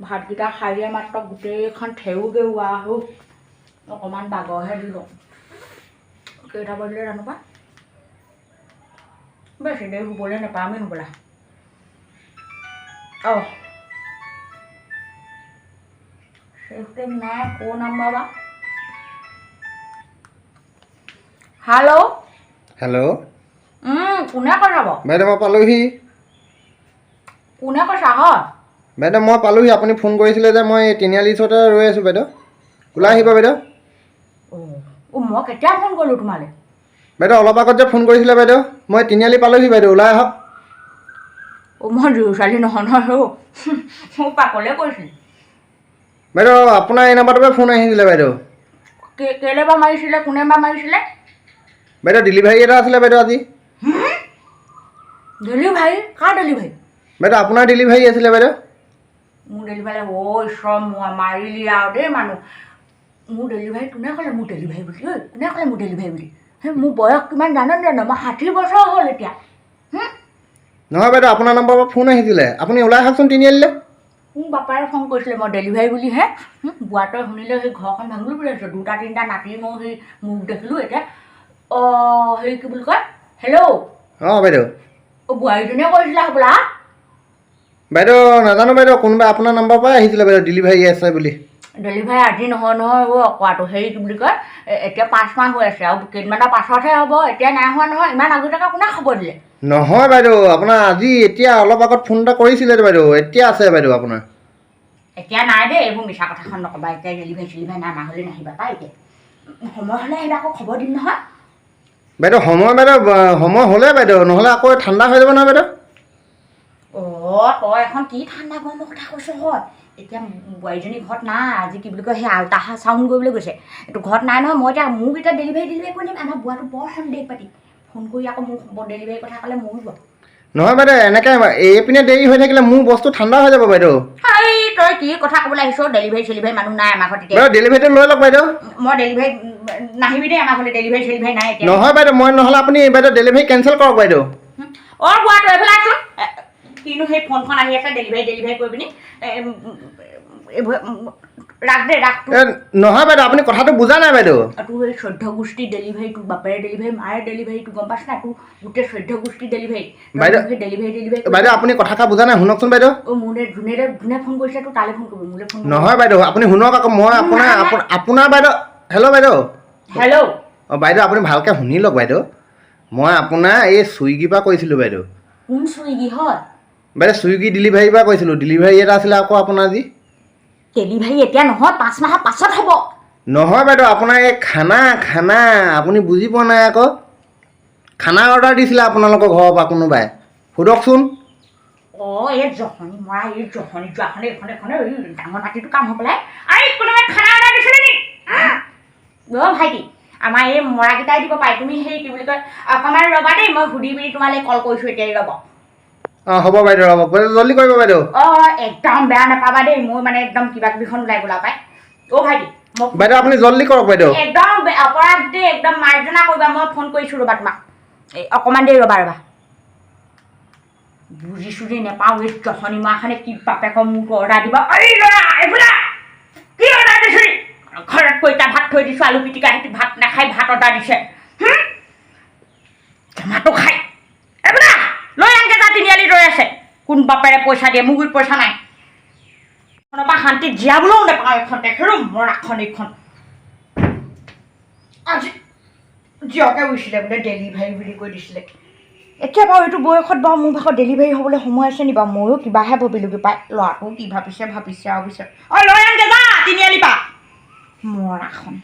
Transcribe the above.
ভাতকেইটা খাইয়ে মাত্ৰ গোটেইখন ঠেউ গেৰুৱা আহো অকণমান বাগৰহে দিলোঁ কেইটা বজিলে জানো পাই বেছি দেৰি শুবলৈ নাপামেই হ'বলা অঁ চিষ্টেম নাই ক'ৰ নাম্বাৰ বা হেল্ল' হেল্ল' কোনে কৈছা বাৰু বাইদেউ মই পালোহি কোনে কৈছা হয় বাইদেউ মই পালোহি আপুনি ফোন কৰিছিলে যে মই তিনিআলিৰ ওচৰতে ৰৈ আছোঁ বাইদেউ ওলাই আহিব বাইদেউ অঁ মই কেতিয়া ফোন কৰিলোঁ তোমালৈ বাইদেউ অলপ আগত যে ফোন কৰিছিলে বাইদেউ মই তিনিআলি পালোহি বাইদেউ ওলাই আহক মই দুয়ো ছোৱালী নহয় নহয় মোক পাকলে কৈছিলোঁ বাইদেউ আপোনাৰ এই নাম্বাৰটোৰ পৰা ফোন আহিছিলে বাইদেউ কেলৈ বা মাৰিছিলে কোনে বা মাৰিছিলে বাইদেউ ডেলিভাৰী এটা আছিলে বাইদেউ আজি ডেলিভাৰী কাৰ ডেলিভাৰী বাইদেউ আপোনাৰ ডেলিভাৰী আছিলে বাইদেউ মোৰ ডেলিভাৰী ঈশ্বৰ মই মাৰিলি আৰু দেই মানুহ মোৰ ডেলিভাৰী কোনে ক'লে মোৰ ডেলিভাৰী বুলি ঐ কোনে ক'লে মোৰ ডেলিভাৰী বুলি সেই মোৰ বয়স কিমান জানো মই 60 বছৰ হ'ল এতিয়া নহয় বাইদেউ আপোনাৰ নম্বৰৰ পৰা ফোন আহিছিলে আপুনি ওলাই আহকচোন তিনিআলিলৈ মোৰ বাপাৰে ফোন কৰিছিলে মই ডেলিভাৰী বুলিহে বুঢ়াটোৱে শুনিলে সেই ঘৰখন ভাঙিলোঁ বুলি ভাবিছোঁ 2টা 3টা নাতি মই সেই মোক দেখিলোঁ এতিয়া অঁ হেৰি কি বুলি কয় হেল্ল' অঁ বাইদেউ অঁ বোৱাৰীজনীয়ে কৰিছিলা হ'বলা বাইদেউ নাজানো বাইদেউ কোনোবা আপোনাৰ নম্বৰৰ পৰাই আহিছিলে বাইদেউ ডেলিভাৰী আছে বুলি ডেলিভাৰী আজি নহয় কোৱাটো হেৰি কি বুলি কয় এতিয়া 5 মাহ হৈ আছে আৰু কেইদিনমানৰ পাছতহে হ'ব এতিয়া নাই হোৱা নহয় ইমান আগতীয়াকৈ কোনে খবৰ দিলে নহয় বাইদেউ আপোনাৰ আজি এতিয়া অলপ আগত ফোন এটা কৰিছিলে বাইদেউ এতিয়া আছে বাইদেউ আপোনাৰ এতিয়া নাই দেই এইবোৰ মিছা কথাখন নক'বা এতিয়া ডেলিভাৰী চেলিভাৰী নাই হ'লে নাহিবা পাই এতিয়া সময় হ'লে আহিবা আকৌ খবৰ দিম নহয় বাইদেউ সময় হ'লে বাইদেউ নহ'লে আকৌ ঠাণ্ডা হৈ যাব নহয় বাইদেউ অঁ তই এখন কি ঠাণ্ডা গৰমৰ কথা কৈছ হয় এতিয়া বোৱাৰীজনী ঘৰত নাই আজি কি বুলি কয় সেই আল্ট্ৰাচাউণ্ড কৰিবলৈ গৈছে এইটো ঘৰত নাই নহয় মই এতিয়া মোক এতিয়া ডেলিভাৰী কৰি দিম আমাৰ বুঢ়াটো বৰ সন্দেহ পাতি ফোন কৰি আকৌ মোক ডেলিভাৰী কথা ক'লে মৰিব নহয় বাইদেউ এনেকৈ এইপিনে দেৰি হৈ থাকিলে মোৰ বস্তু ঠাণ্ডা হৈ যাব বাইদেউ এই তই কি কথা ক'বলৈ আহিছ ডেলিভাৰী চেলিভাৰী মানুহ নাই আমাৰ ঘৰত বাইদেউ ডেলিভাৰীটো লৈ লওক বাইদেউ মই ডেলিভাৰী নাহিবি দেই আমাৰ ঘৰলৈ ডেলিভাৰী চেলিভাৰী নাই এতিয়া নহয় বাইদেউ মই নহ'লে আপুনি বাইদেউ ডেলিভাৰী কেঞ্চেল কৰক বাইদেউ অঁ বুঢ়াটো এইফালে আছোন কিনো সেই ফোনখন আহি আছে ডেলিভাৰী কৰি পিনি ৰাখ দে ৰাখ নহয় বাইদেউ আপুনি কথাটো বুজা নাই বাইদেউ তোৰ এই 14 গোষ্ঠী ডেলিভাৰী তোৰ বাপেৰে ডেলিভাৰী মাৰে ডেলিভাৰী তোৰ গম পাইছ না তোৰ গোটেই 14 গোষ্ঠী ডেলিভাৰী বাইদেউ বাইদেউ আপুনি কথাষাৰ বুজা নাই শুনকচোন বাইদেউ অঁ মোলৈ যোনে ফোন কৰিছে তোৰ তালৈ ফোন কৰিব মোলৈ ফোন নহয় বাইদেউ আপুনি শুনক আকৌ মই আপোনাৰ বাইদেউ হেল্ল' বাইদেউ হেল্ল' অঁ বাইদেউ আপুনি ভালকৈ শুনি লওক বাইদেউ মই আপোনাৰ এই চুইগিৰ পৰা কৈছিলোঁ বাইদেউ কোন চুইগি হয় বাইদেউ চুইগি ডেলিভাৰীৰ পৰা কৈছিলোঁ ডেলিভাৰী এটা আছিলে আকৌ আপোনাৰ আজি ডেলিভাৰী এতিয়া নহয় 5 মাহৰ পাছত হ'ব নহয় বাইদেউ আপোনাৰ এই খানা আপুনি বুজি পোৱা নাই আকৌ খানা অৰ্ডাৰ দিছিলে আপোনালোকৰ ঘৰৰ পৰা কোনোবাই সোধকচোন অঁ এই জহনি মৰা এই জহনি যোৱাখনে এইখনে এই ডাঙৰ মাটিটো কাম হৈ পেলাই এই কোনোবাই খানা অৰ্ডাৰ দিছিলে নি অঁ ভাইটি আমাৰ এই মৰাকেইটাই দিব পাৰে তুমি সেই কি বুলি কয় অকণমান ৰ'বা দেই মই সুধি পিনি তোমালৈ কল কৰিছোঁ এতিয়াই ৰ'ব অঁ হ'ব বাইদেউ ৰ'ব জল্দি কৰিব বাইদেউ অঁ একদম বেয়া নাপাবা দেই মই মানে একদম কিবা কিবিখন ওলাই গ'লা পাই অঁ ভাইটি বাইদেউ আপুনি জল্দি কৰক বাইদেউ একদম অপৰাধ দেই একদম মাৰ্জনা কৰিবা মই ফোন কৰিছোঁ ৰ'বা তোমাক এই অকণমান দেৰি ৰ'বা বুজি চুজি নেপাওঁ এই জহনি মাখানে কি বাপেকৰ মোক অৰ্ডাৰ দিবা এই ল'ৰা এইফালে কি অৰ্ডাৰ দিছিলি ঘৰত পইতা ভাত থৈ দিছোঁ আলু পিটিকা সিহঁতি ভাত নাখাই ভাত অৰ্ডাৰ দিছে জমাটো খাই এইফালে লৈ আনকৈ যা তিনিআলি ৰৈ আছে কোন বাপেৰে পইচা দিয়ে মোৰ গুৰিত পইচা নাই এখনৰ পৰা শান্তিত জীয়াবলৈও নাপাওঁ এখন তেখেতো মৰাখন এইখন আজি জীয়কে উঠিছিলে বোলে ডেলিভাৰী বুলি কৈ দিছিলে এতিয়া বাৰু এইটো বয়সত বাৰু মোৰ ভাগত ডেলিভাৰী হ'বলৈ সময় আছে নি বাৰু ময়ো কিবাহে ভাবিলোগৈ পাই ল'ৰাটো কি ভাবিছে আৰু পিছে অঁ লৈ আনকৈ যা তিনিআলি পৰা মৰাখন